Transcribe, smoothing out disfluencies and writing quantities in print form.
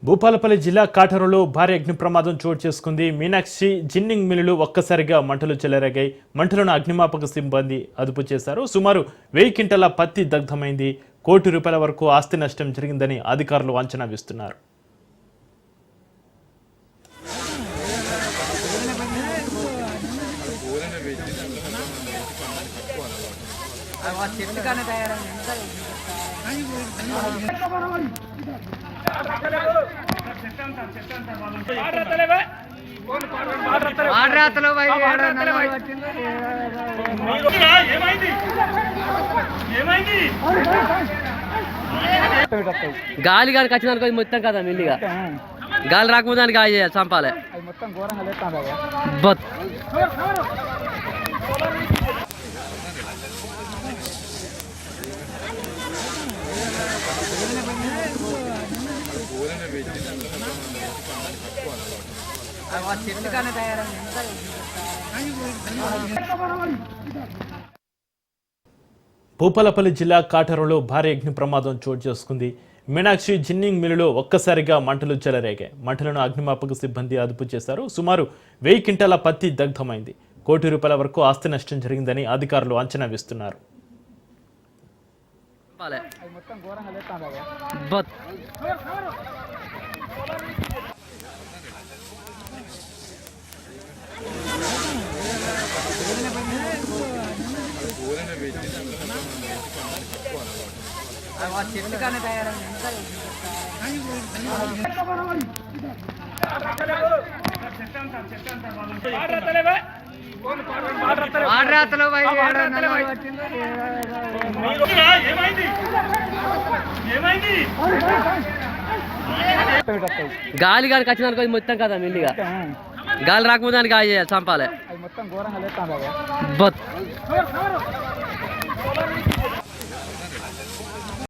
భూపాలపల్లి జిల్లా కాఠారంలో భారీ అగ్ని ప్రమాదం చోటు చేసుకుంది. మీనాక్షి జిన్నింగ్ మిల్లులు ఒక్కసారిగా మంటలు చెలరేగాయి. మంటలను అగ్నిమాపక సిబ్బంది అదుపు చేశారు. సుమారు 1000 క్వింటాల పత్తి దగ్ధమైంది. ₹1 కోటి వరకు ఆస్తి నష్టం జరిగిందని అధికారులు అంచనా వేస్తున్నారు. గాలి గాలి ఖచ్చితంగా మొత్తం కదా మెల్లిగా గాలి రాకముందు దానికి గాలి చేయాలి, చంపాలి. భూపాలపల్లి జిల్లా కాఠారంలో భారీ అగ్ని ప్రమాదం చోటు చేసుకుంది. మీనాక్షి జిన్నింగ్ మిల్లులో ఒక్కసారిగా మంటలు చెలరేగాయి. మంటలను అగ్నిమాపక సిబ్బంది అదుపు చేశారు. సుమారు 1000 క్వింటాల పత్తి దగ్ధమైంది. ₹1 కోటి వరకు ఆస్తి నష్టం జరిగిందని అధికారులు అంచనా వేస్తున్నారు. గాలి గాలి ఖచ్చితంగా మొత్తం కదా మెల్లిగా గాలి రాకముందు దానికి గాలి చేయాలి, చంపాలి.